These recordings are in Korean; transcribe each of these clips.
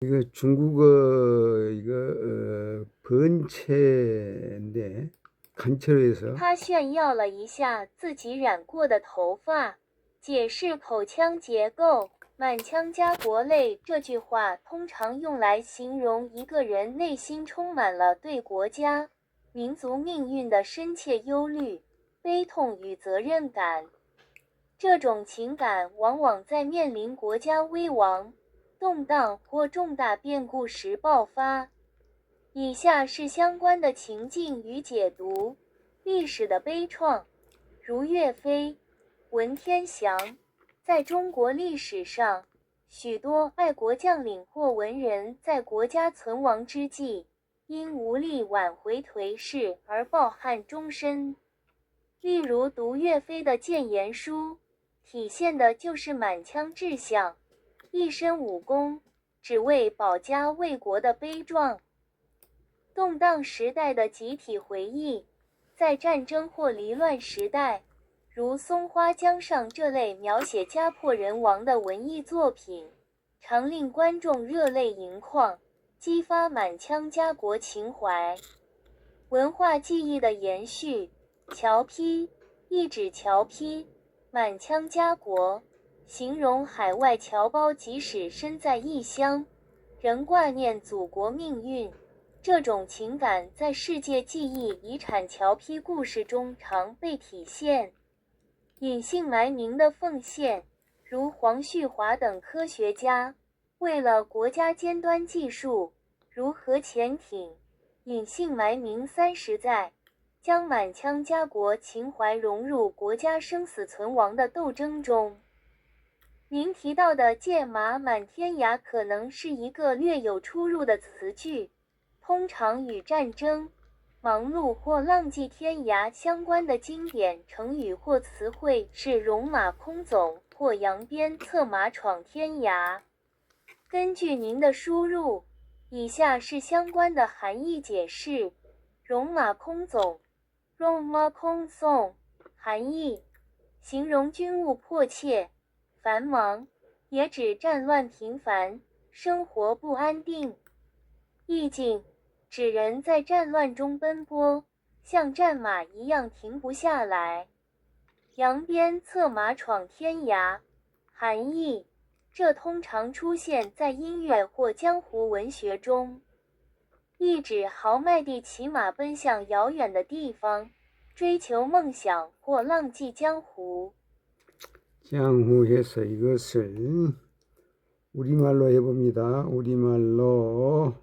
이거 중국어 이거 번체인데 간체로 해서 他炫耀了一下自己染过的头发，解释口腔结构。满腔家国泪这句话通常用来形容一个人内心充满了对国家、民族命运的深切忧虑、悲痛与责任感。这种情感往往在面临国家危亡、动荡或重大变故时爆发。以下是相关的情境与解读：历史的悲怆，如岳飞、文天祥。在中国历史上，许多爱国将领或文人在国家存亡之际，因无力挽回颓势而抱憾终身。例如读岳飞的谏言书，体现的就是满腔志向、一身武功，只为保家卫国的悲壮。动荡时代的集体回忆，在战争或离乱时代，如松花江上这类描写家破人亡的文艺作品，常令观众热泪盈眶，激发满腔家国情怀。文化记忆的延续，侨批意指侨批，满腔家国，形容海外侨胞即使身在异乡，仍挂念祖国命运。这种情感在世界记忆遗产侨批故事中常被体现。隐姓埋名的奉献，如黄旭华等科学家，为了国家尖端技术，如核潜艇，隐姓埋名30载，将满腔家国情怀融入国家生死存亡的斗争中。您提到的“剑马满天涯”可能是一个略有出入的词句，通常与战争、忙碌或浪迹天涯相关的经典成语或词汇是戎马空总或扬鞭策马闯天涯。根据您的输入，以下是相关的含义解释：戎马空总 戎馬空總，含义：形容军务迫切、繁忙，也指战乱频繁，生活不安定。意境：指人在战乱中奔波，像战马一样停不下来。扬鞭策马闯天涯，含义：这通常出现在音乐或江湖文学中，意指豪迈地骑马奔向遥远的地方，追求梦想或浪迹江湖。 江湖해서 이것을 우리말로 해봅니다. 우리말로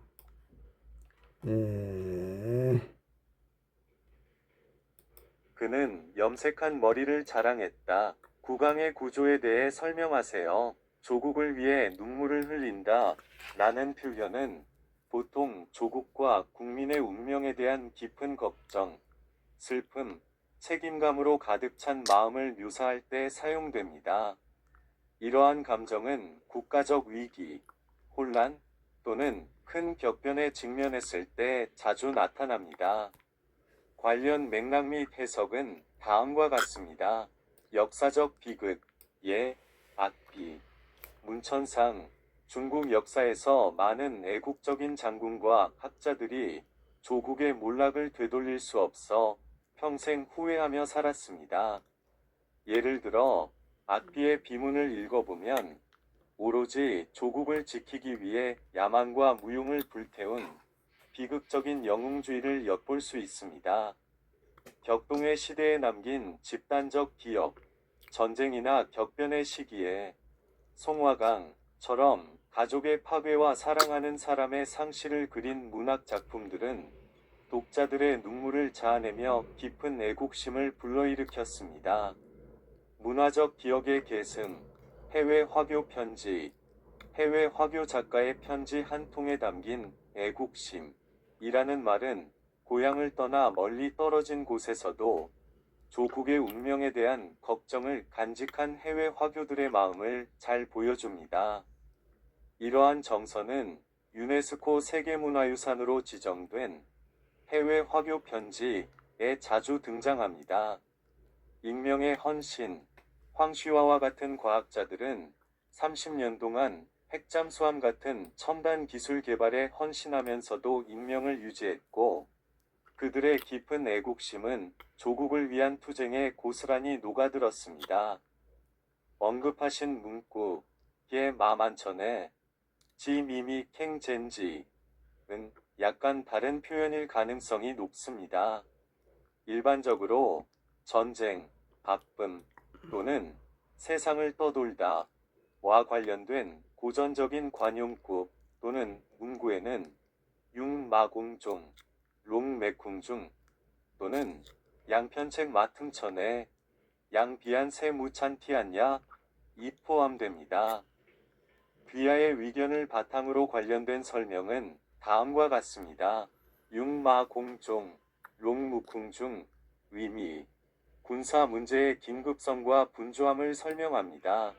그는 염색한 머리를 자랑했다. 국왕의 구조에 대해 설명하세요. 조국을 위해 눈물을 흘린다. 라는 표현은 보통 조국과 국민의 운명에 대한 깊은 걱정, 슬픔, 책임감으로 가득 찬 마음을 묘사할 때 사용됩니다. 이러한 감정은 국가적 위기, 혼란 또는 큰 격변에 직면했을 때 자주 나타납니다. 관련 맥락 및 해석은 다음과 같습니다. 역사적 비극, 예, 악비. 문천상, 중국 역사에서 많은 애국적인 장군과 학자들이 조국의 몰락을 되돌릴 수 없어 평생 후회하며 살았습니다. 예를 들어 악비의 비문을 읽어보면 오로지 조국을 지키기 위해 야만과 무용을 불태운 비극적인 영웅주의를 엿볼 수 있습니다. 격동의 시대에 남긴 집단적 기억, 전쟁이나 격변의 시기에 송화강처럼 가족의 파괴와 사랑하는 사람의 상실을 그린 문학 작품들은 독자들의 눈물을 자아내며 깊은 애국심을 불러일으켰습니다. 문화적 기억의 계승, 해외 화교 편지. 해외 화교 작가의 편지 한 통에 담긴 애국심이라는 말은 고향을 떠나 멀리 떨어진 곳에서도 조국의 운명에 대한 걱정을 간직한 해외 화교들의 마음을 잘 보여줍니다. 이러한 정서는 유네스코 세계문화유산으로 지정된 해외 화교 편지에 자주 등장합니다. 익명의 헌신, 황시화와 같은 과학자들은 30년 동안 핵잠수함 같은 첨단 기술 개발에 헌신하면서도 인명을 유지했고, 그들의 깊은 애국심은 조국을 위한 투쟁에 고스란히 녹아들었습니다. 언급하신 문구의 마만천의 지미미 캥젠지는 약간 다른 표현일 가능성이 높습니다. 일반적으로 전쟁, 바쁨 또는 세상을 떠돌다 와 관련된 고전적인 관용구 또는 문구에는 융마공종, 롱매쿵중 또는 양편책 마퉁천에 양비안 세무찬티안야 이 포함됩니다. 귀하의 위견을 바탕으로 관련된 설명은 다음과 같습니다. 융마공종, 롱무쿵중, 위미, 군사 문제의 긴급성과 분주함을 설명합니다.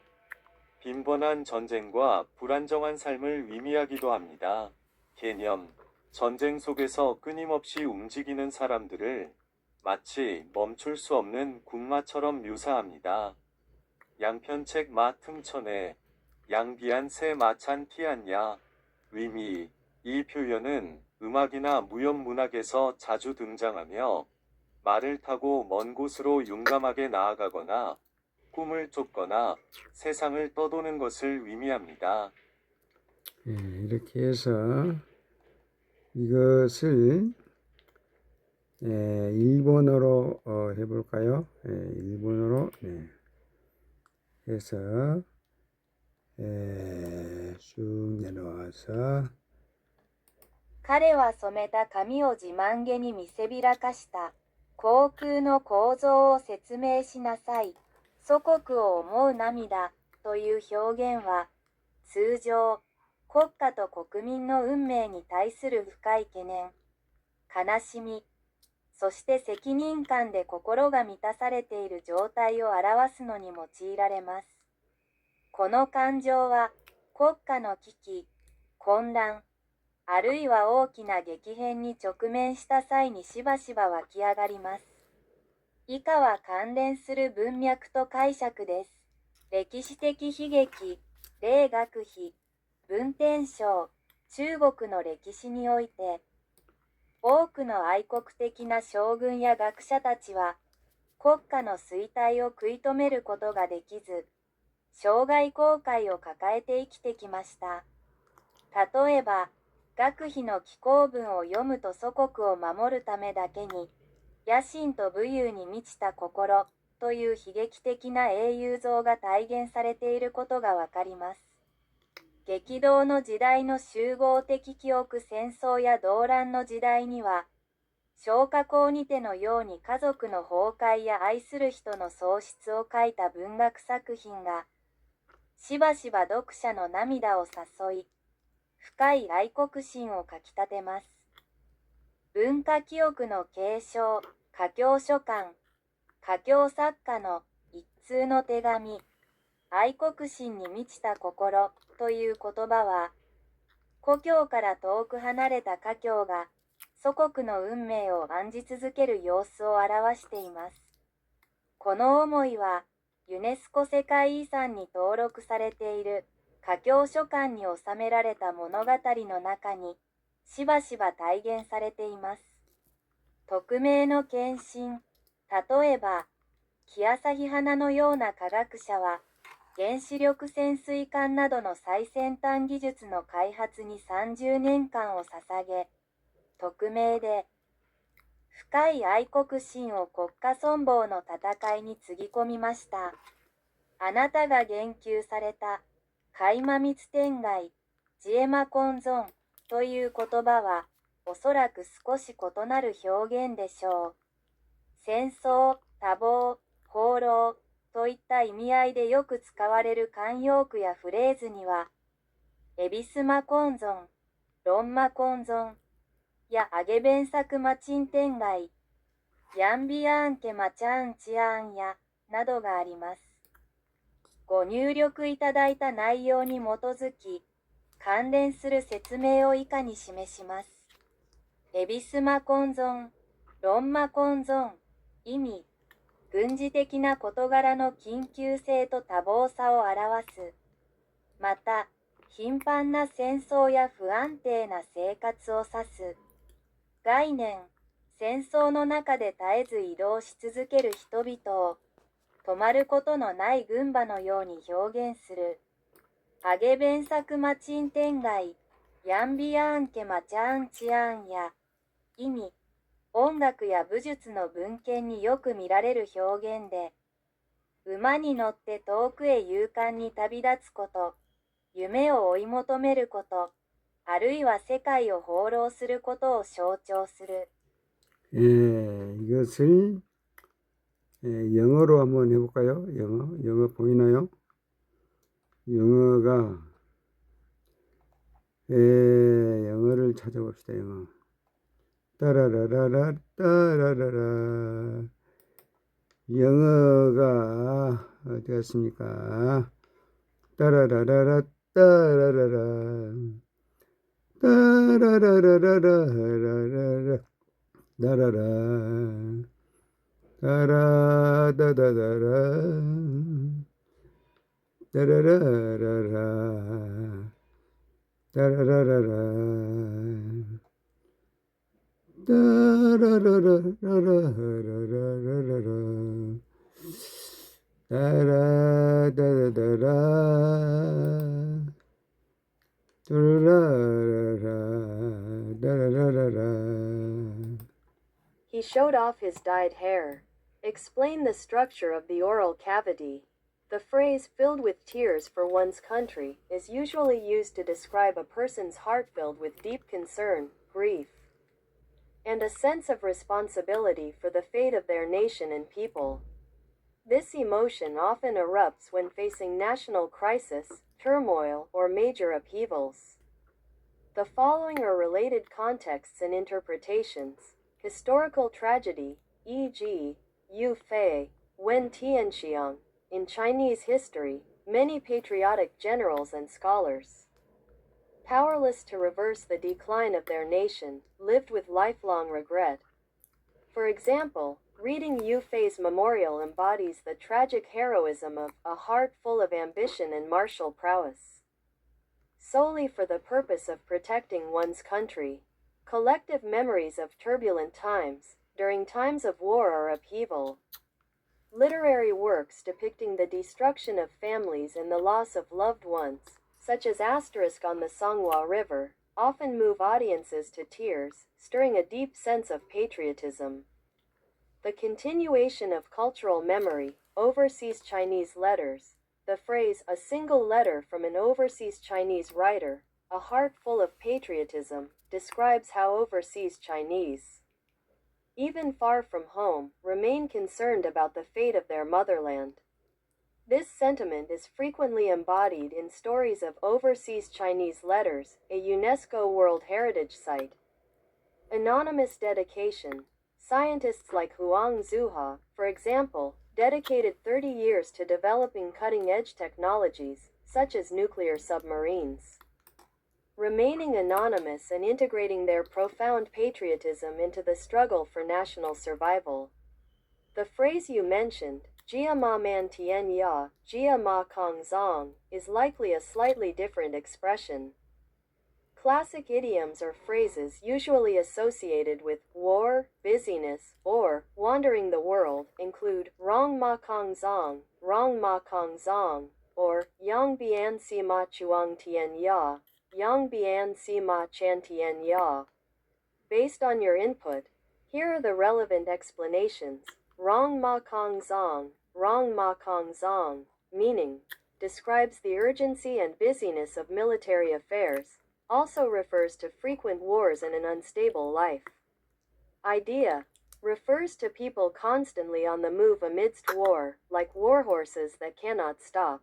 빈번한 전쟁과 불안정한 삶을 의미하기도 합니다. 개념, 전쟁 속에서 끊임없이 움직이는 사람들을 마치 멈출 수 없는 군마처럼 묘사합니다. 양편책 마퉁천에 양비안 새 마찬 티안야 의미 이 표현은 음악이나 무협문학에서 자주 등장하며 말을 타고 먼 곳으로 용감하게 나아가거나 꿈을 쫓거나 세상을 떠도는 것을 의미합니다. 예, 이렇게 해서 이것을 일본어로 해볼까요? 일본어로 해서 쭉 내려와서 彼は染めた髪を自慢げに見せびらかした。航空の構造を説明しなさい。祖国を思う涙という表現は、通常、国家と国民の運命に対する深い懸念、悲しみ、そして責任感で心が満たされている状態を表すのに用いられます。この感情は、国家の危機、混乱、あるいは大きな激変に直面した際にしばしば湧き上がります。以下は関連する文脈と解釈です。歴史的悲劇、例学碑、文天章、中国の歴史において、多くの愛国的な将軍や学者たちは、国家の衰退を食い止めることができず、生涯後悔を抱えて生きてきました。例えば、学費の紀行文を読むと祖国を守るためだけに、野心と武勇に満ちた心という悲劇的な英雄像が体現されていることがわかります。激動の時代の集合的記憶戦争や動乱の時代には、消火口にてのように家族の崩壊や愛する人の喪失を書いた文学作品が、しばしば読者の涙を誘い、深い愛国心をかきたてます。文化記憶の継承、華僑書簡、華僑作家の一通の手紙、愛国心に満ちた心という言葉は、故郷から遠く離れた華僑が祖国の運命を案じ続ける様子を表しています。この思いは、ユネスコ世界遺産に登録されている華僑書簡に収められた物語の中にしばしば体現されています。匿名の献身、例えば、木朝花のような科学者は、原子力潜水艦などの最先端技術の開発に30年間を捧げ、匿名で、深い愛国心を国家存亡の戦いにつぎ込みました。あなたが言及された、垣間密天外、ジエマコンゾンという言葉は、おそらく少し異なる表現でしょう。戦争、多忙、放浪といった意味合いでよく使われる慣用句やフレーズには、エビスマコンゾン、ロンマコンゾンやアゲベンサクマチン天外、ヤンビアンケマチャンチアンやなどがあります。ご入力いただいた内容に基づき、関連する説明を以下に示します。エビスマコンゾン、ロンマコンゾン、意味、軍事的な事柄の緊急性と多忙さを表す。また、頻繁な戦争や不安定な生活を指す。概念、戦争の中で絶えず移動し続ける人々を、止まることのない群馬のように表現する。アゲベンサクマチンテンガイ、ヤンビアーンケマチャーンチアーンや、意味、音楽や武術の文献によく見られる表現で、馬に乗って遠くへ勇敢に旅立つこと、夢を追い求めること、あるいは世界を放浪することを象徴する。이것을 영어로 한번 해볼까요? 영어 보이나요? 영어가 영어를 찾아봅시다. 영어. 따라라라라 따라라라. 영어가 어디 갔습니까? 따라라라라 따라라라 따라라라라라라라 따라라 따라다다다라 따라라라라 따라라라라 따라라라라라라라라 따라다다다라 따라라라 따라라라라. He showed off his dyed hair. Explain the structure of the oral cavity. The phrase filled with tears for one's country is usually used to describe a person's heart filled with deep concern, grief, and a sense of responsibility for the fate of their nation and people. This emotion often erupts when facing national crisis, turmoil, or major upheavals. The following are related contexts and interpretations. Historical tragedy, e.g., Yu Fei, Wen Tianxiang. In Chinese history, many patriotic generals and scholars, powerless to reverse the decline of their nation, lived with lifelong regret. For example, reading Yu Fei's memorial embodies the tragic heroism of a heart full of ambition and martial prowess, solely for the purpose of protecting one's country. Collective memories of turbulent times, during times of war or upheaval. Literary works depicting the destruction of families and the loss of loved ones, such as Asterisk on the Songhua River, often move audiences to tears, stirring a deep sense of patriotism. The continuation of cultural memory, overseas Chinese letters. The phrase, a single letter from an overseas Chinese writer, a heart full of patriotism, describes how overseas Chinese, even far from home, remain concerned about the fate of their motherland. This sentiment is frequently embodied in stories of overseas Chinese letters, a UNESCO World Heritage Site. Anonymous dedication. Scientists like Huang Zuha, for example, dedicated 30 years to developing cutting-edge technologies, such as nuclear submarines. Remaining anonymous and integrating their profound patriotism into the struggle for national survival. The phrase you mentioned, Jia Ma Man Tian Ya, Jia Ma Kong Zong, is likely a slightly different expression. Classic idioms or phrases usually associated with war, busyness, or wandering the world include Rong Ma Kong Zong, or Yang Bian Si Ma Chuang Tian Ya, Yang Bian Si Ma Chan Tian Ya. Based on your input, here are the relevant explanations. Rong Ma Kong Zong, meaning, describes the urgency and busyness of military affairs, also refers to frequent wars and an unstable life. Idea, refers to people constantly on the move amidst war, like warhorses that cannot stop.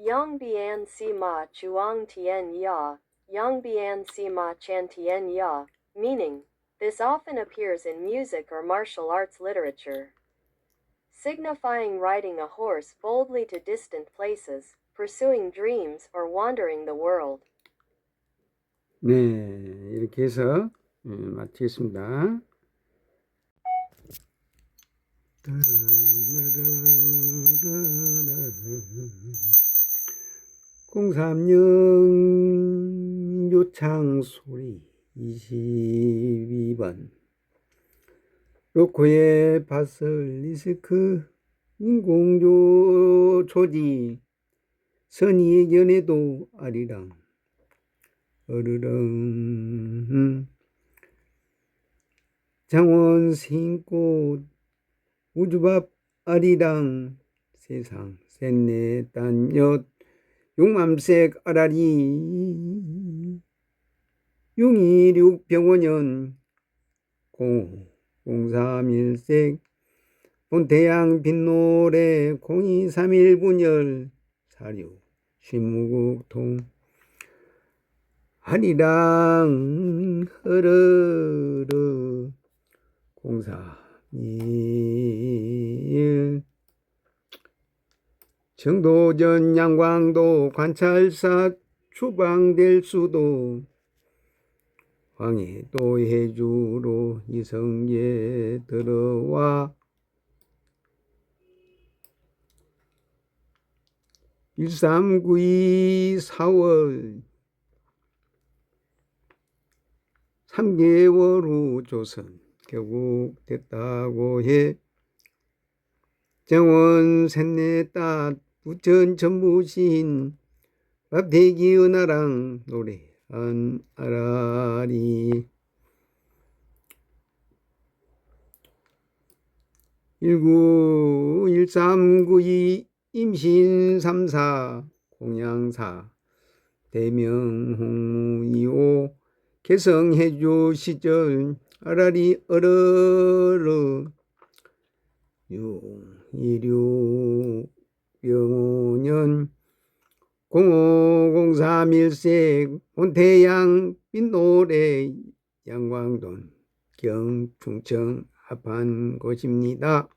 Yang Bian Si Ma Chuang Tian Ya, Yang Bian Si Ma Chan Tian Ya, meaning, this often appears in music or martial arts literature. Signifying riding a horse boldly to distant places, pursuing dreams, or wandering the world. 네, 이렇게 해서 마치겠습니다. 03년 요창소리 22번 로코의 바슬리스크 인공조 초지 선의의 견해도 아리랑 어르렁 장원 스님꽃 우주밥 아리랑 세상 셋넷 딴엿 용맘색 아라리 용이륙병원연 0503일색 본태양 빈노래 0231분열 사류 신무국통 아리랑 흐르르 0421 정도전 양광도 관찰사 추방될 수도 황해도 해주로 이성계 들어와 1392 4월 3개월 후 조선 결국 됐다고 해 정원 셋넷 땄 부천 전부신 밥대기 은하랑 노래한 아라리 191392 임신 3사 공양사 대명 홍무 2호 개성해주 시절 아라리 어르르 626 병오년 0503일색 본태양 빈노래 양광돈 경충청 합한 곳입니다.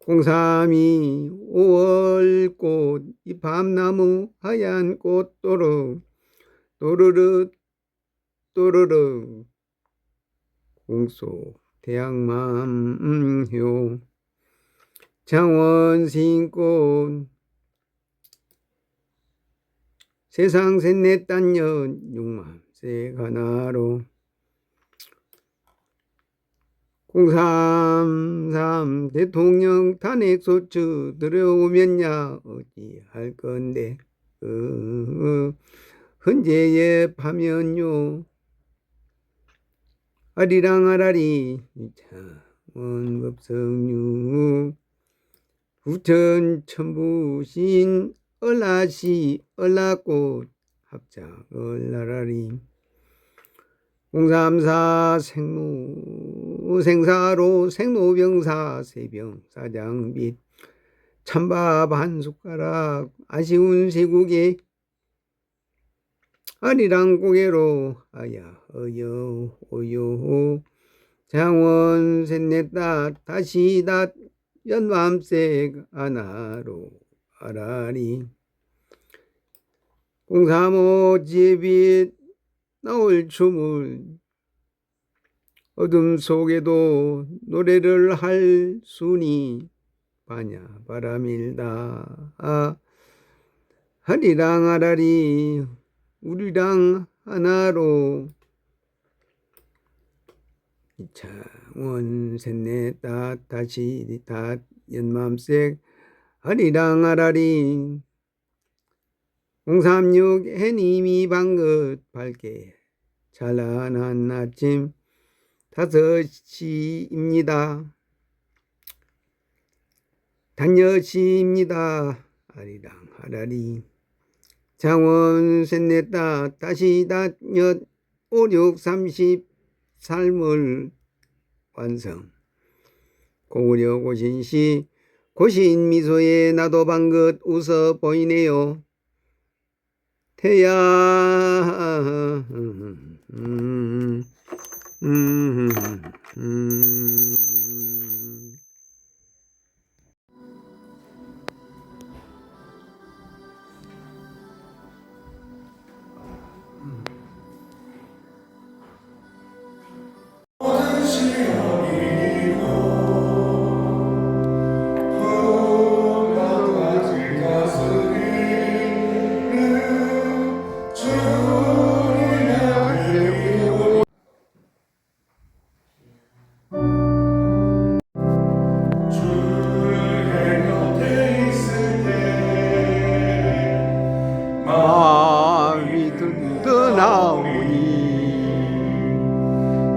032 5월꽃 이 밤나무 하얀 꽃도로 또르르 또르르 공속 태양맘효 장원 스님꽃 세상 셋넷 딴년 육맘색 하나로 033 대통령 탄핵소추 들어오면야 어찌할 건데 헌재에 파면요 아리랑 아라리 창원법성유 부천 천부신 얼라시 얼라꽃 합작 얼라라리 034 생사로 생로병사 세병사장 및 찬밥 한 숟가락 아쉬운 세국에 아리랑 고개로 아야 어여 오요 장원 셋넷다 다시 다 연밤색 하나로 아라리 035 제빛 나올 춤을 어둠 속에도 노래를 할 순이 바냐 바람일다 아리랑 아라리 우리랑 하나로 창원 셋넷 다 다시 다 연맘색 아리랑 아라리 036 해님이 방긋 밝게 찬란한 아침 5시입니다. 단여시입니다. 아리랑 아라리 장원 셋넷 다 다시 다엿 56 30 삶을 완성 고구려 고신시 고신 미소에 나도 방긋 웃어 보이네요. 태양 나오니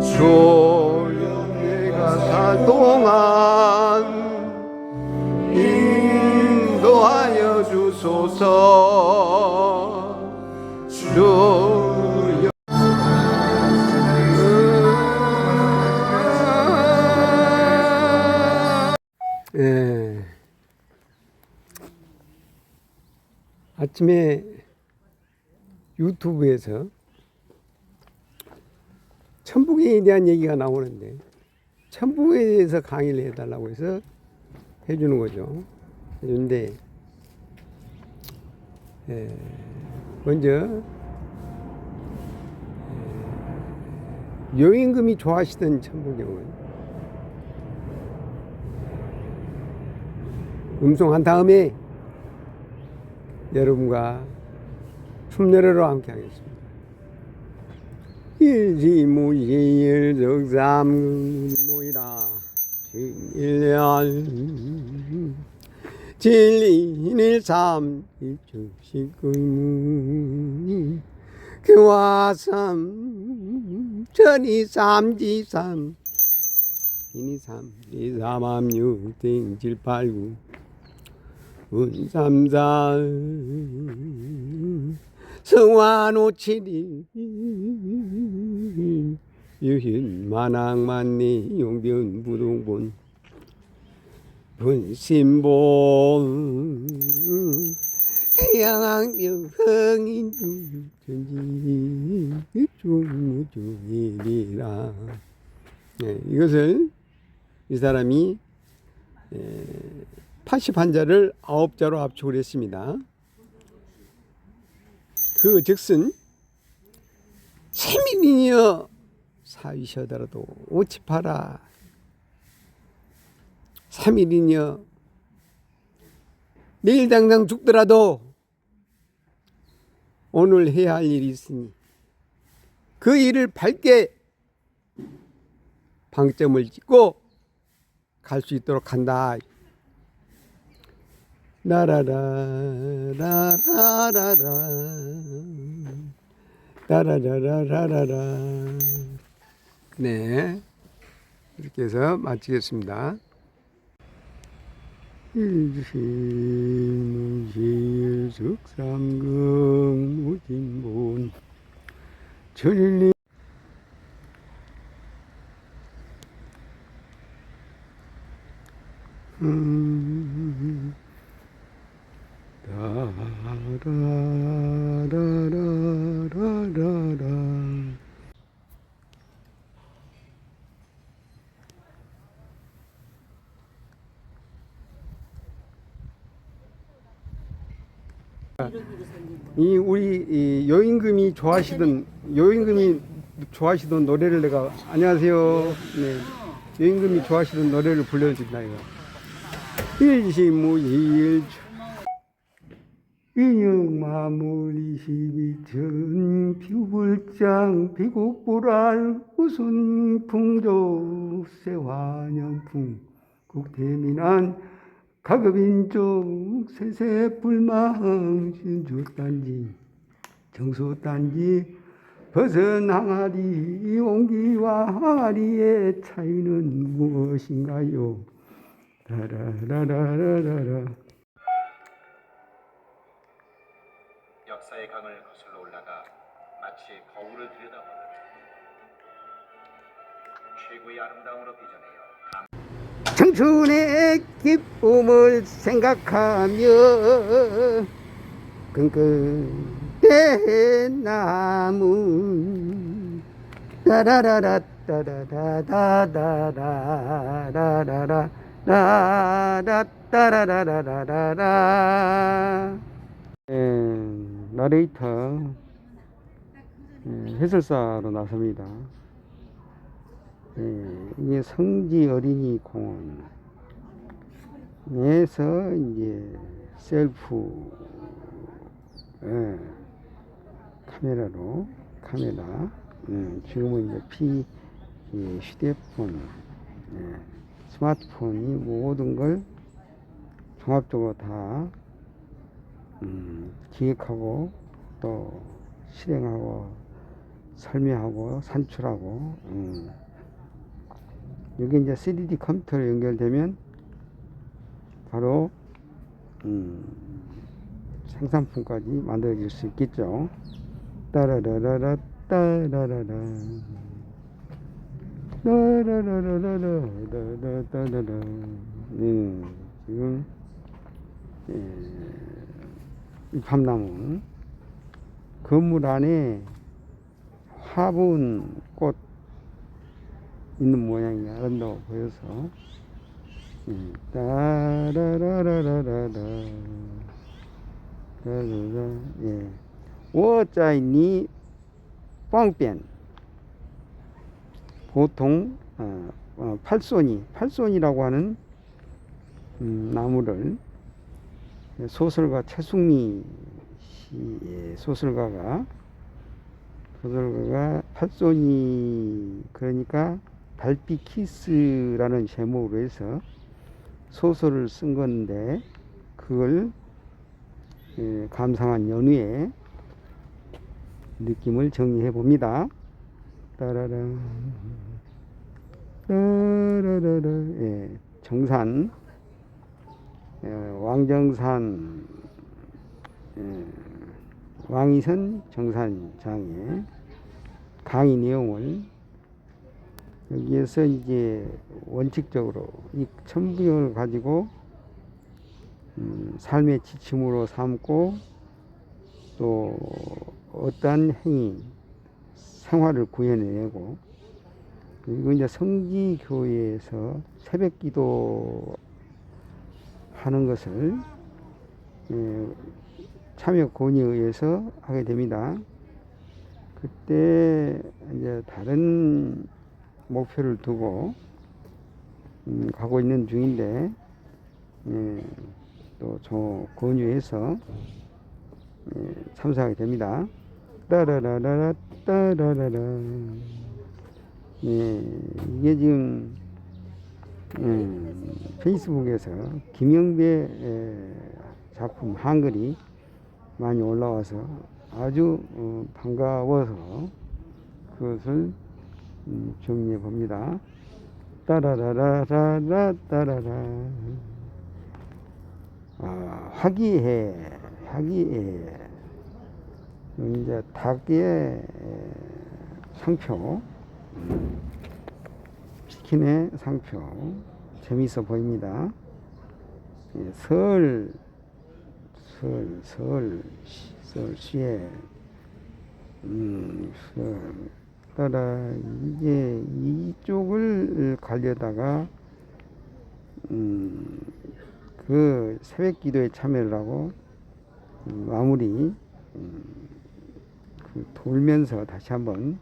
소년내가 살 동안 인도하여 주소서. 주여. 예. 아침에 유튜브에서 천북에 대한 얘기가 나오는데 천북에 대해서 강의를 해달라고 해서 해주는 거죠. 그런데 먼저 여임금이 좋아하시던 천북경은 음송한 다음에 여러분과 춤노래로 함께 하겠습니다. 일지무시일적삼 모이라 진일년 진리일삼 일주식의무 교화삼 천이삼지삼 인이삼 이삼암육 땡칠팔구 은삼사 성화노칠이 유힌만왕만리 용변부동본 분신본 태양왕명흥인주전지 중무중일이라. 이것을 이 사람이 81자를 9자로 압축을 했습니다. 그 즉슨 세민이여 사위셔더라도 오치파라. 3일이여 내일 당장 죽더라도 오늘 해야 할 일이 있으니 그 일을 밝게 방점을 찍고 갈 수 있도록 한다. 라라라라라라라 라라라라라라. 네, 이렇게 해서 마치겠습니다. 일시무실석삼금 오진본 천일리 라라라라라라. 우리 여임금이 좋아하시던 노래를 내가 안녕하세요. 네, 여임금이 좋아하시던 노래를 불러준다 이거. 일시무일 인영마무리시비천 피구불장 비곡불알 우순 풍조 세화년풍 국태민안 가급인종 세세불망 신주단지 정수단지 벗은 항아리 옹기와 항아리의 차이는 무엇인가요? 라라라라라라. 역사의 강을 거슬러 올라가 마치 거울을 들여다보는 최고의 아름다움으로 빚어내어 청춘의 기쁨을 생각하며 끙끙대 남은 따라라라 따라라라라라라라라 따라라라라라라. 나레이터 해설사로 나섭니다. 이게 성지 어린이 공원에서 이제 셀프 카메라 지금은 이제 휴대폰 스마트폰이 모든 걸 종합적으로 다 기획하고 또 실행하고 설명하고 산출하고, 여기 이제 3D 컴퓨터로 연결되면 바로 생산품까지 만들어질 수 있겠죠. 따라라라라 따라라라 따라라라라라라라라. 지금 이 밤나무 건물 안에 화분 꽃 있는 모양이 아름다워 보여서 따라라라라라라 예. 我在你旁边 보통 팔손이라고 하는 나무를 소설가 최숙미 소설가가 팔손이 그러니까 달빛 키스라는 제목으로 해서 소설을 쓴 건데 그걸 감상한 연후에 느낌을 정리해 봅니다. 따라라 따라라라. 예, 정산 왕정산 왕이선 정산장의 강의 내용을 여기에서 이제 원칙적으로 이 천부경을 가지고 삶의 지침으로 삼고 또 어떠한 행위 생활을 구현해내고 그리고 이제 성지교회에서 새벽기도 하는 것을 참여 권위에 의해서 하게 됩니다. 그때 이제 다른 목표를 두고 가고 있는 중인데 또 저 권유해서 참석하게 됩니다. 따라라라 따라라라. 이게 지금 페이스북에서 김영배 작품 한글이 많이 올라와서 아주 반가워서 그것을 정리해 봅니다. 따라라라라 따라라. 화기애 이제 닭의 상표, 치킨의 상표 재미있어 보입니다. 서울시에 따라 이제 이쪽을 가려다가 그 새벽 기도에 참여를 하고 마무리 돌면서 다시 한번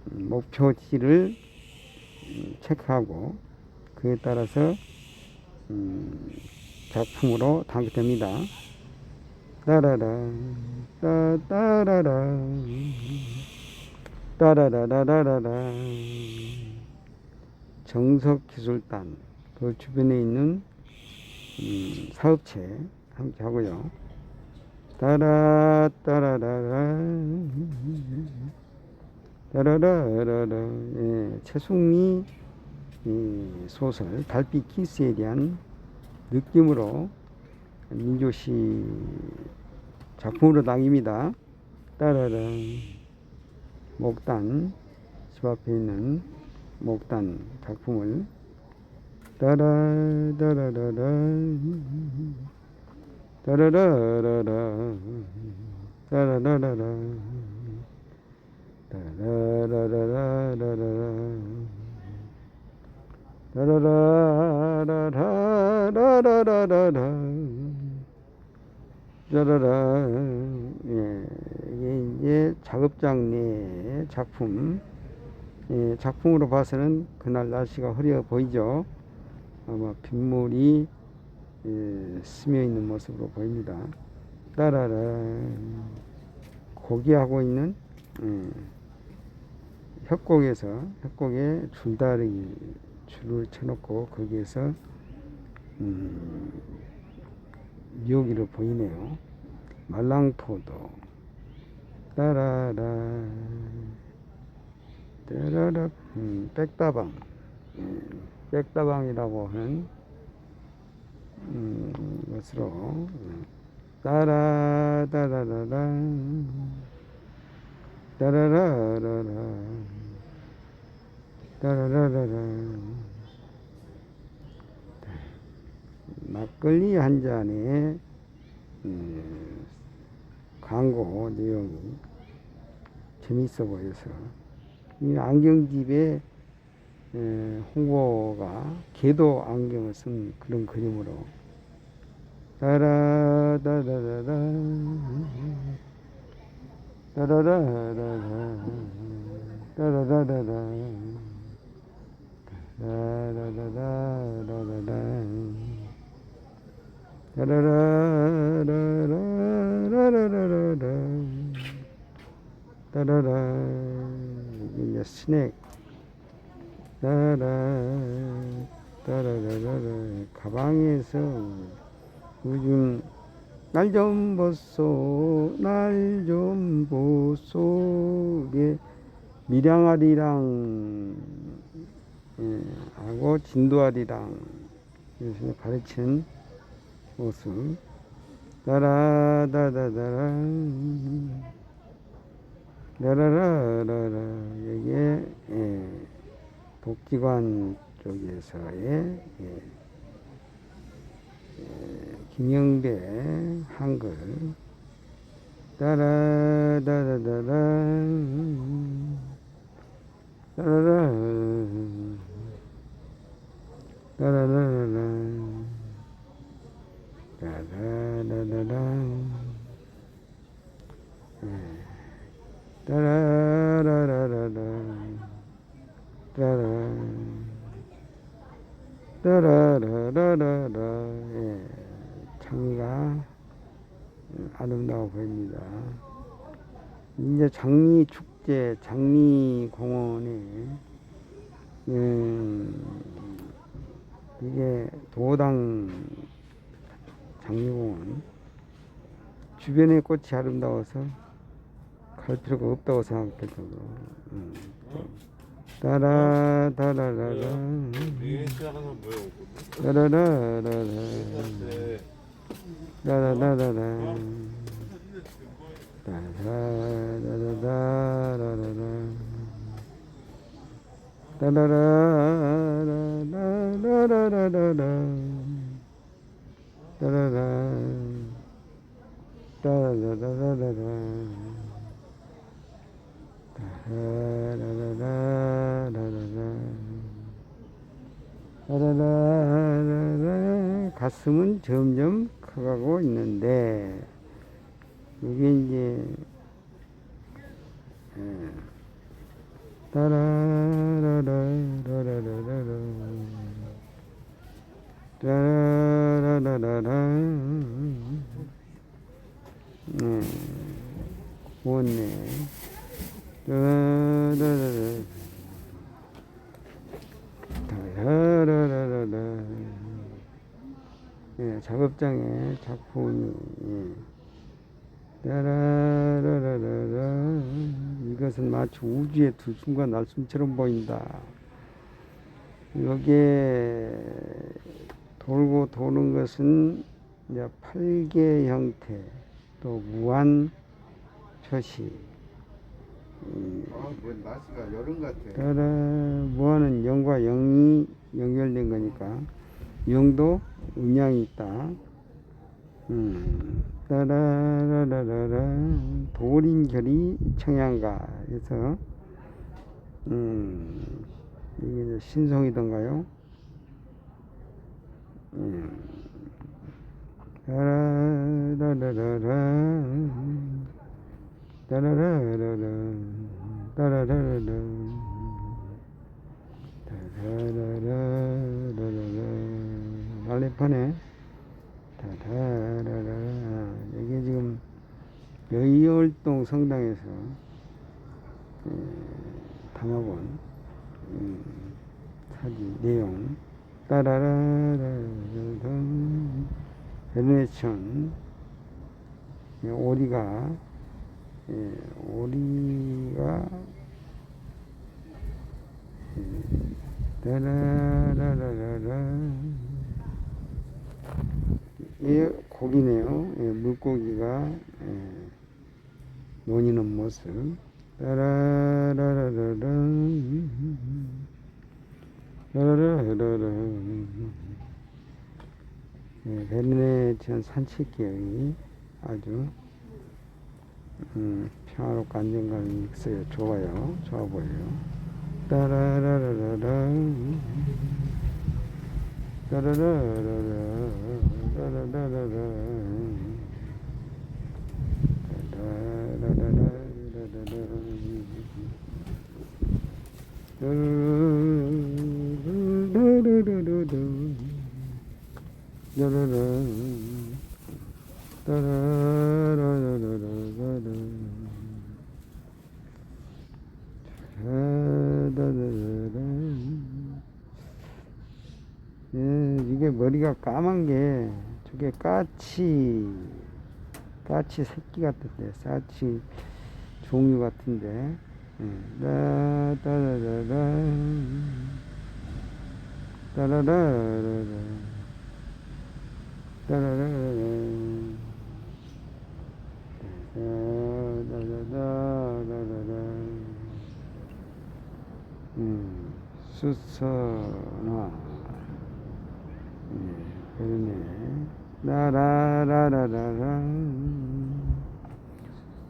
목표지를 체크하고 그에 따라서 작품으로 담게 따라라 따라라 따라라라라라. 정석기술단 그 주변에 있는 사업체 함께 하고요. 따라 따라라라 따라라라라. 예, 최숙미 소설 달빛 키스에 대한 느낌으로 민조시 작품으로 남깁니다. 따라라. 목단 집 앞에 있는 목단 작품을 따라라라라 따라라라라 따라라라라 따라라라라라라 따라라라라라라라 따라라. 예, 이게 이제 작업장 내 작품. 예, 작품으로 봐서는 그날 날씨가 흐려 보이죠. 아마 빗물이 스며 있는 모습으로 보입니다. 따라라. 고기하고 있는 협곡에 줄다리기 줄을 쳐놓고 거기에서 묘기를 보이네요. 말랑포도 따라라 따라라 백다방 백다방이라고 하는 것으로 따라 따라라라 따라라라라 따라라라라 막걸리 한 잔에 광고 내용이 재밌어 보여서 이 안경집의 홍보가 개도 안경을 쓴 그런 그림으로 따라다다다다 따라라라라 따라라라라 따라라라라라라 따라라라라라라라 따라라 이게 스낵 따라라라라 가방에서 요즘 날 좀 보소 날 좀 보소 이게 밀양아리랑 하고 진도아리랑 그래서 가르치는 모습 따라다다다라 라라라라라 이게 복지관 쪽에서의 김영배 한글 따라다다다라 따라라 따라라라 따라라라라 따라라라라라 따라라라라라 장미가 아름다워 보입니다. 이제 장미축제 장미공원에 이게 도당 장미공원 주변에 꽃이 아름다워서 갈 필요가 없다고 생각할 정도로 따라라라라 따라라라라 따라라라라 따라라라라라 따라라라라라라 따라라 따라라라라라 따라라라라라 가슴은 점점 커가고 있는데 이게 이제 따라라라라라라라 따라라라라라 고맙네 따라라라라라 작업장의 작품이 따라라라라라 이것은 마치 우주의 들숨과 날숨처럼 보인다. 여기에 돌고 도는 것은 이제 팔개 형태 또 무한 표시 날씨가 여름 같아. 따라 무한은 영과 영이 연결된 거니까 영도 음양이 있다. 따라라라라라 도린결이 청양가 해서 이게 이제 신송이던가요? 따라라라라라 따라라라라 따라라라라 따라라라라라 날래파네. 따라라라 이게 지금 여의월동 성당에서 담아본 사진 내용 따라라라라 베네천 오리가 오리가 따라라라라라 이 고기네요. 물고기가 노니는 모습. 따라라라라라 따라라라라 베네치안 산책길이 아주 평화롭고 안정감이 있어요. 좋아요. 좋아 보여요. 따라라라라라 따라라라라 따라라라라 이게 머리가 까만 게 저게 까치 새끼 같은데 까치 종류 같은데 따라라라 따라라라 수선화 그러네. 라라라라라라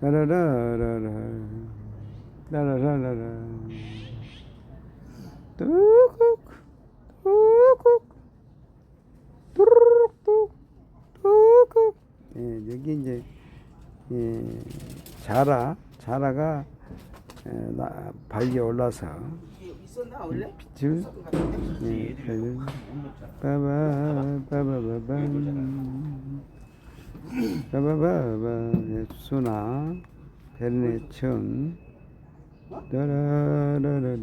라라라라라 라라라라라 뚝뚝 뚝뚝 뚜루룩 뚝뚝 여기 이제 자라가 발기에 올라서 빛을 빠바바바 수나 베르네천 따라라라라라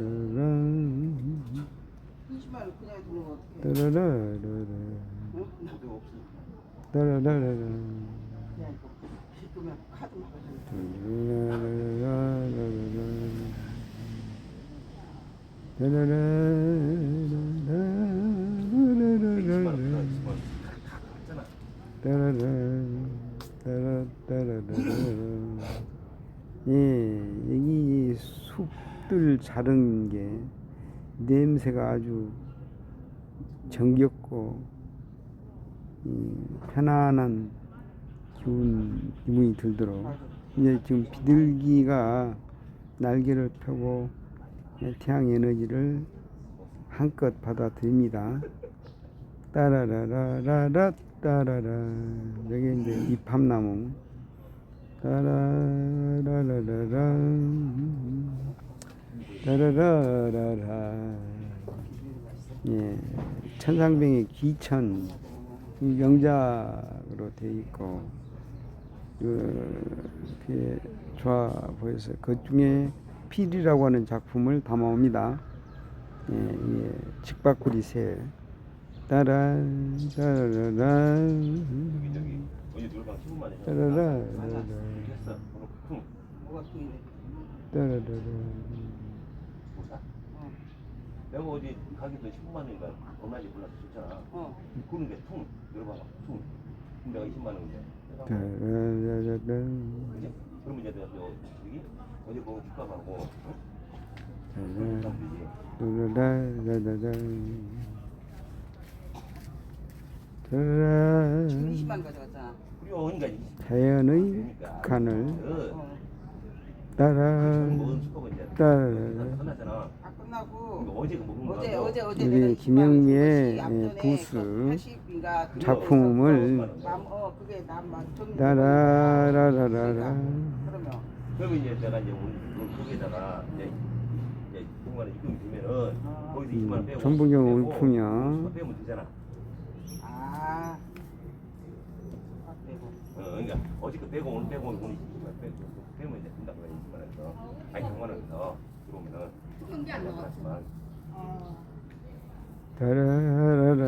따라라라라 따라라라라 여기 숲들 자른 게 냄새가 아주 정겹고 편안한 기분이 들도록 이제 지금 비둘기가 날개를 펴고 태양 에너지를 한껏 받아들입니다. 따라라라라라 따라라 여기 이제 이팝나무 따라라라라라 따라라라라 천상병의 기천 명작으로 되어 있고 그게 좋아 보여서 그 중에 필이라고 하는 작품을 담아옵니다. 직박구리 새 따라 따라라 따라라 따라라 내가 어디 가격도 10만 원인가 얼마인지 몰라서 줬잖아. 그런 게 통 열어봐봐 통. 내가 20만 원인데. 따라라라라 그러면 이제 내가 여기 어디 보고 축가하고. 따라라라라라 따라라 20만 가져갔잖아. 그리고 그러니까 자연의 극한을 따라 따라 끝났잖아. 끝나고 어제 그 먹은 거. 어제 우리 김영미의 부스 작품을 그게 남 따라라라라라 그러면 이제 내가 이제 우리 거기에다가 이제 중간에 입금이 되면은 거기서 20만 원 빼고 전부경 울프며 빼면 되잖아. 아 그러니까 어제 그 빼고 오늘 빼고 오늘 20만 빼면 이제 된다 그래 20만 원에서 아니 100만 원에서 들어오면은 그런 게안 나왔어. 따라라라라라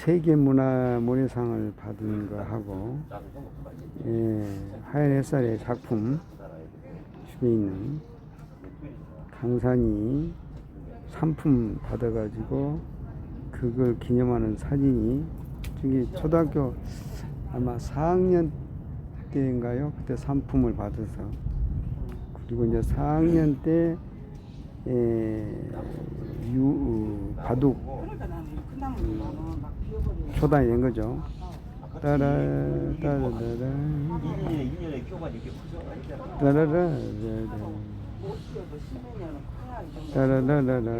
세계문화모래상을 받은 거 하고, 하얀 햇살의 작품 집에 있는 강산이 상품 받아가지고 그걸 기념하는 사진이 저기 초등학교 아마 4학년 때인가요? 그때 상품을 받아서, 그리고 이제 4학년 때 바둑 그러니까 나는 큰 나무도 나는 막 피워버리고. 초단이 된 거죠. 따라 따라라라 2년에 키워만 이렇게 커서 아니잖아. 따라라 못 키워도 10몇 년은 커야 이 정도. 따라라라라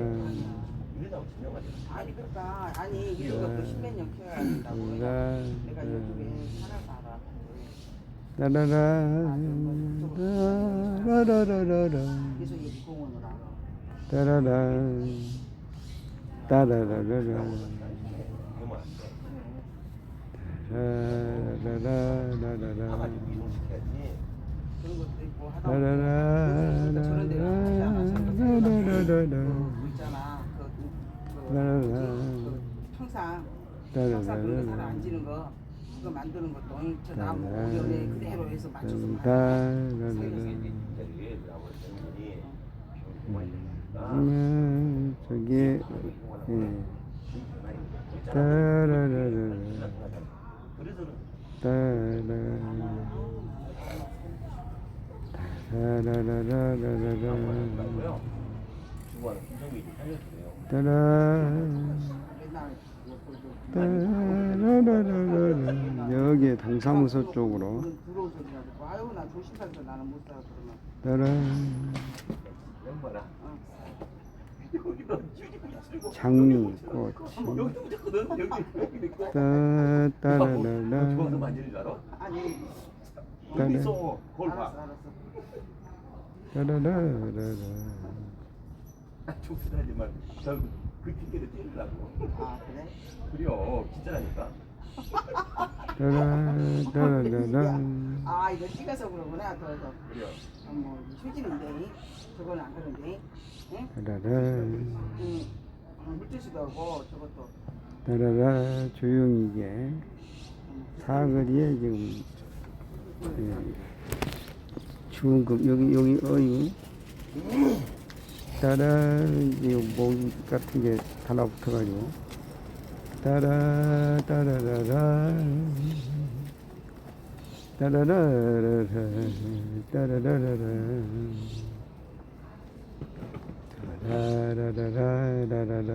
이러다가 진정하지. 아니 그러니까 아니 이런 것도 10몇 년 키워야 된다고. 내가 유튜브에 하나도 알아. 따라라라라라라라라 그래서 이 공원을 알아. 따라라 따라라라라 라라라라라라 그런 것도 있고 하다 라라라라라라라라 보니까 저런 데가 가지 않아. 그 있잖아. 그 평상 평상 그런 거 잘 안 지는 거 그거 만드는 것도 저 나무 오련에 그대로 해서 맞춰서 저기 따라라라라 여기 동사무소 쪽으로 들어올 소리가 듣고 아유 나 조심해서 나는 못 살아 그러면 장미 꽃이 따라라라 좋아서 만지는 줄 알아? 아니 여기서 볼 봐. 알았어 따라라라라 족수하지만 저그 핑계를 찌르려고. 아 그래? 그래요, 진짜라니까. 따라라라라 아 이거 찍어서 그러구나 더 그래요. 뭐 휴지인데 저거는 안 그런데 응? 따라라 물티슈도 하고 저것도 따라라 조용히게 사거리에 지금 추운 금 여기 어유 따라 이 모기 같은 게 달라붙어가지고 따라 따라라라 따라라라라 따라라라라 라라라라라라라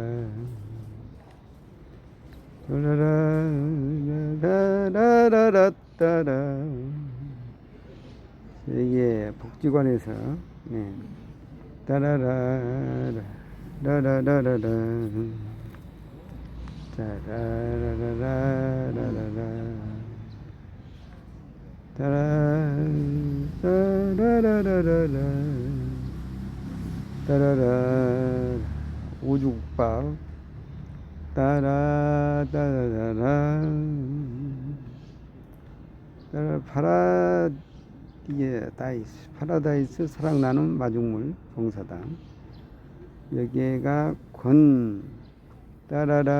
라라라라라라라 이게 복지관에서 따라라라 라라라라라 따라라라라라라 따라라라라라라 따라라 오죽밥 따라라라라 따라 파라다이스 사랑나는 마중물 봉사단 여기가 권 따라라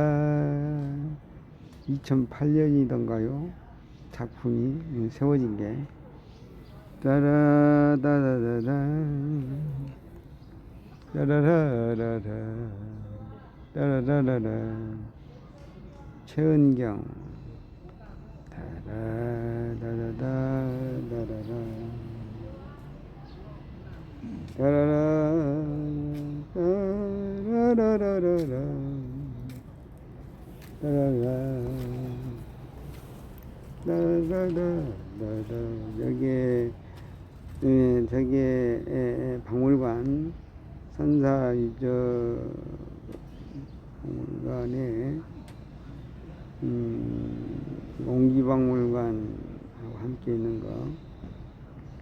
2008년이던가요 작품이 세워진 게 따라라라라 따라라라라 따라라라라 최은경 따라라라라라라 따라라라라라라 따라라라라라 여기에 저기 박물관 선사유저 박물관에 옹기박물관하고 함께 있는 거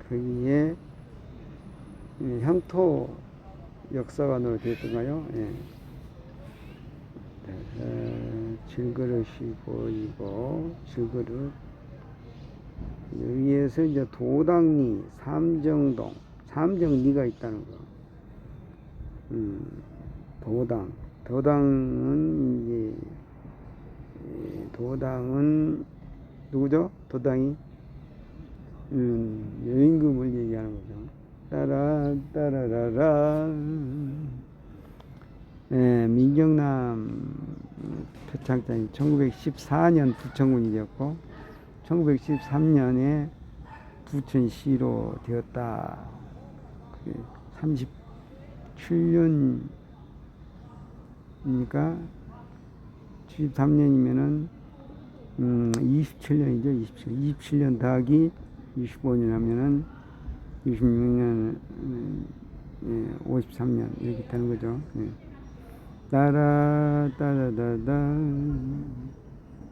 거기에 향토 역사관으로 되었던가요? 질그릇이 보이고 질그릇 여기에서 이제 도당리 삼정동 삼정리가 있다는 거. 도당은 이제 도당은 누구죠? 도당이 여임금을 얘기하는 거죠. 따라라라. 민경남 표창장이 1914년 부천군이 되었고 1913년에 부천시로 되었다. 37년이니까 73년이면은 27년이죠. 27년 더하기 25년 하면은 26년 53년 이렇게 되는 거죠. 따라따라따라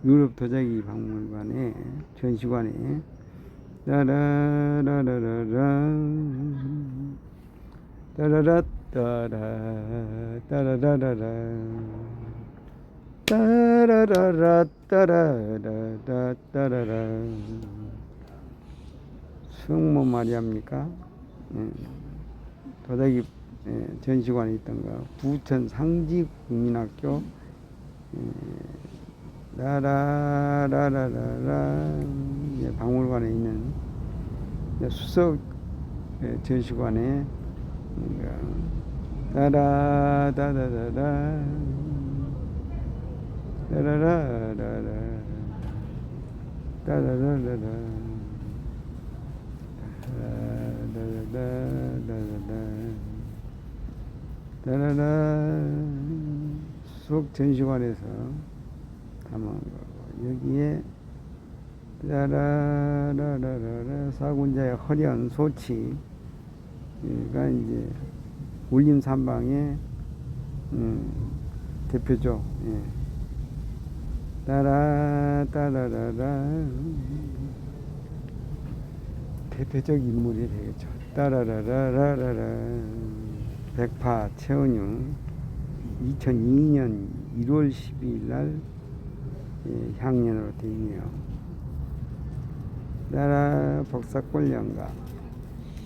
유럽 도자기 박물관에 전시관에 따라라라라라 따라라따라 따라라라라 따라라라 따라라라 따라라 수영모 말이합니까? 도자기 전시관에 있던가 부천 상지국민학교 라라라라라라 박물관에 있는 수석 전시관에 따라다다다다 따라라라라 따라라라라 따라라 수석 전시관에서 담은 거고 여기에 따라라라라 사군자의 허련 소치가 이제 울림산방의 대표죠. 따라라라 대표적 인물이 되겠죠. 따라라라라라 백파 최은용 2002년 1월 12일 날 향년으로 되어 있네요. 따라 복사골 연가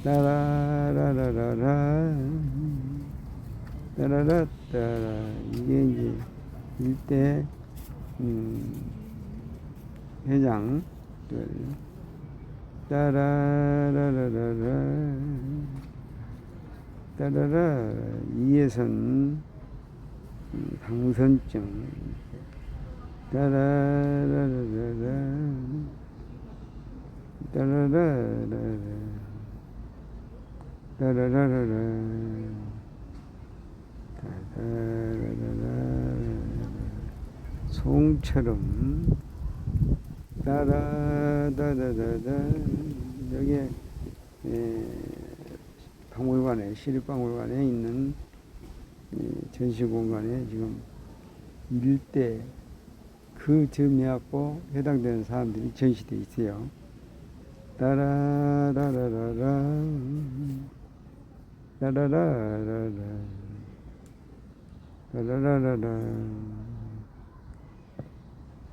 따라라라라라 따라라따라 이게 이제 일대 회장들 따라라라라라 따라라 이해선 당선증 따라라라라 따라라라라 따라라라라 송처럼 따라다다다다 여기에 박물관에 시립박물관에 있는 전시공간에 지금 일대 그 점이하고 해당되는 사람들이 전시되어 있어요. 따라라라라라 따라라라라 따라라라라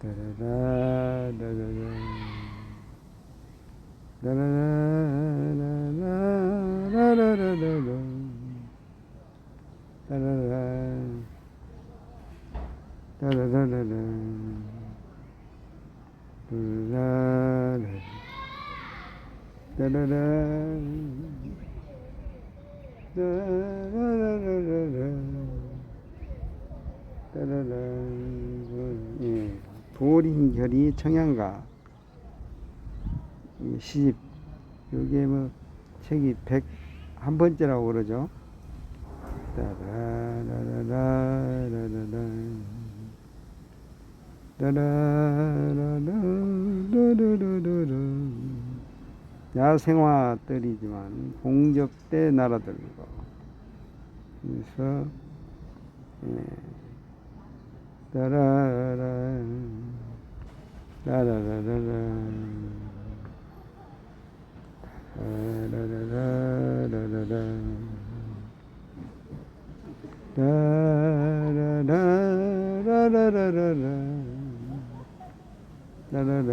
따라라라라라 따라라라라라라라 따라라 따라라라라 따라라 따라라 따라라라라 따라라 도림결이 청양가 시집 여기에 뭐 책이 101번째라고 그러죠. 따라라라라라라라 따라라라라라라라 야생화들이지만 공적대 나라들과 그래서 따라라 따라라라라 따라라라라라라 따라라라라라라 따라라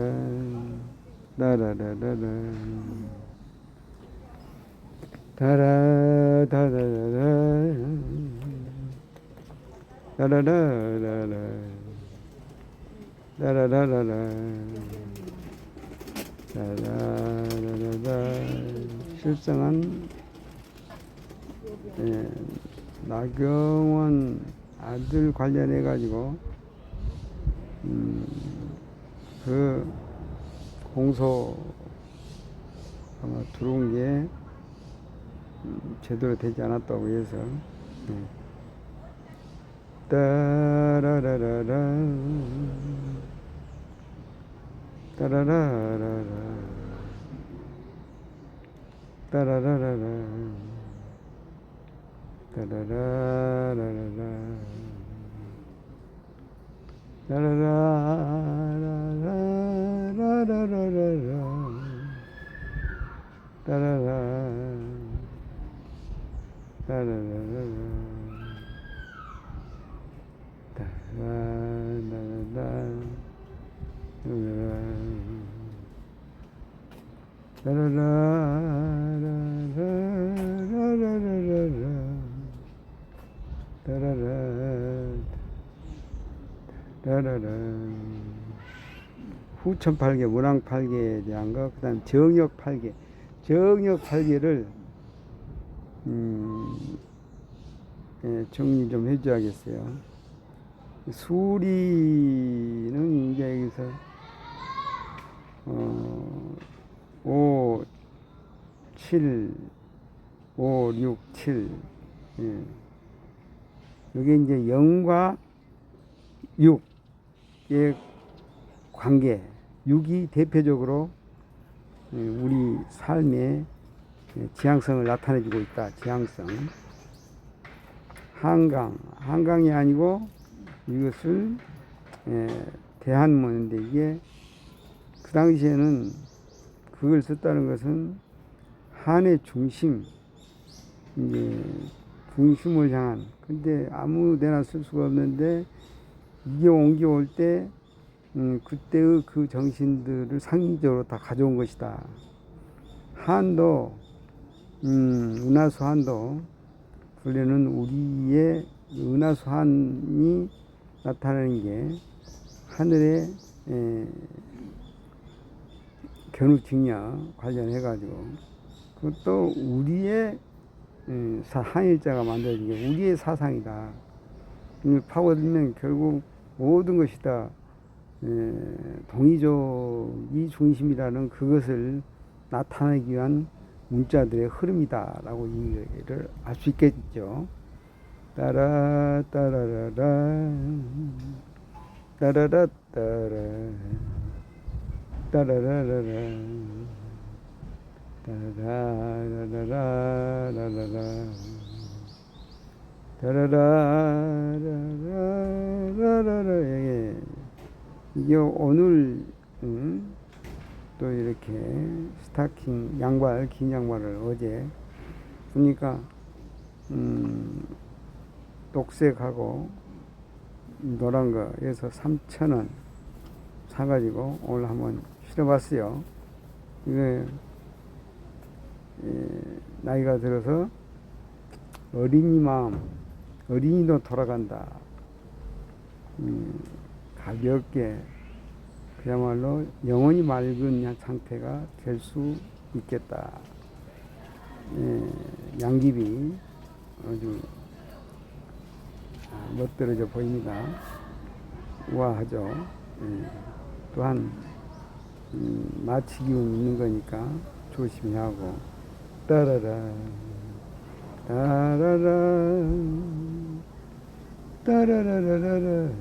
따라라라라 따라라라라 따라라라라 라라라라라 라라라라라 실성한 나경원 아들 관련해 가지고 그 공소 아마 들어온 게 제대로 되지 않았다고 해서 따라라라라 따라라라라 따라라라라 따라라라라 따라라라라라라라 따라라 따라라라라 후천 팔계, 문왕 팔계에 대한 거, 그 다음 정역 팔계. 정역 팔계를, 정리 좀 해줘야겠어요. 수리는 이제 여기서, 5, 7, 5, 6, 7. 여기 이제 0과 6의 관계, 6이 대표적으로 우리 삶의 지향성을 나타내주고 있다. 지향성. 한강이 아니고 이것을 대한문인데 이게 그 당시에는 그걸 썼다는 것은 한의 중심, 이제 중심을 향한. 근데 아무 데나 쓸 수가 없는데 이게 옮겨올 때 그때의 그 정신들을 상징적으로 다 가져온 것이다. 한도, 은하수 한도, 원래는 우리의 은하수 한이 나타나는 게 하늘의 견우직녀 관련해가지고 그것도 우리의 한일자가 만들어진 게 우리의 사상이다. 이걸 파고들면 결국 모든 것이 다 동이족이 중심이라는 그것을 나타내기 위한 문자들의 흐름이다 라고 이해를 할 수 있겠죠. 따라 따라라라 따라라 따라 따라라라라 따라라라라라라 따라라라라라라. 이게 오늘 또 이렇게 스타킹 양발, 긴 양발을 어제 보니까 녹색하고 노란 거에서 3,000원 사가지고 오늘 한번 신어봤어요. 이게 나이가 들어서 어린이 마음, 어린이도 돌아간다. 가볍게 그야말로 영원히 맑은 상태가 될 수 있겠다. 양귀비 아주 멋들어져 보입니다. 우아하죠. 또한 마취 기운 있는 거니까 조심히 하고. 따라라 따라라 따라라라라라라라라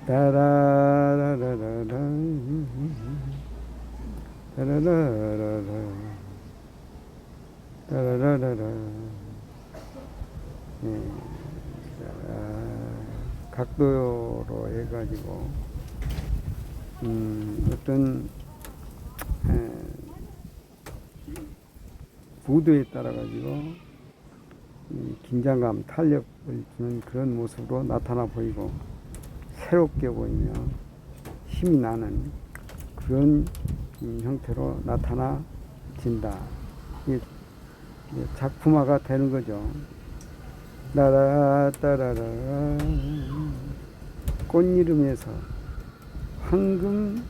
따라라라라라 따라라라라 따라라라라. 각도로 해가지고 어떤 구도에 따라 가지고 긴장감, 탄력을 주는 그런 모습으로 나타나 보이고 새롭게 보이며 힘이 나는 그런 형태로 나타나진다. 이게 작품화가 되는 거죠. 따라 따라라 꽃 이름에서 황금,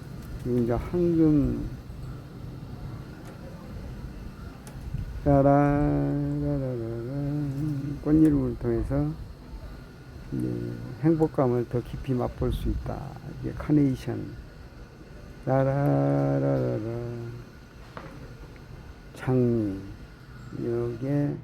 이제 황금, 꽃 이름을 통해서 이제 행복감을 더 깊이 맛볼 수 있다. 이게 카네이션, 라라라라라, 장미, 여기에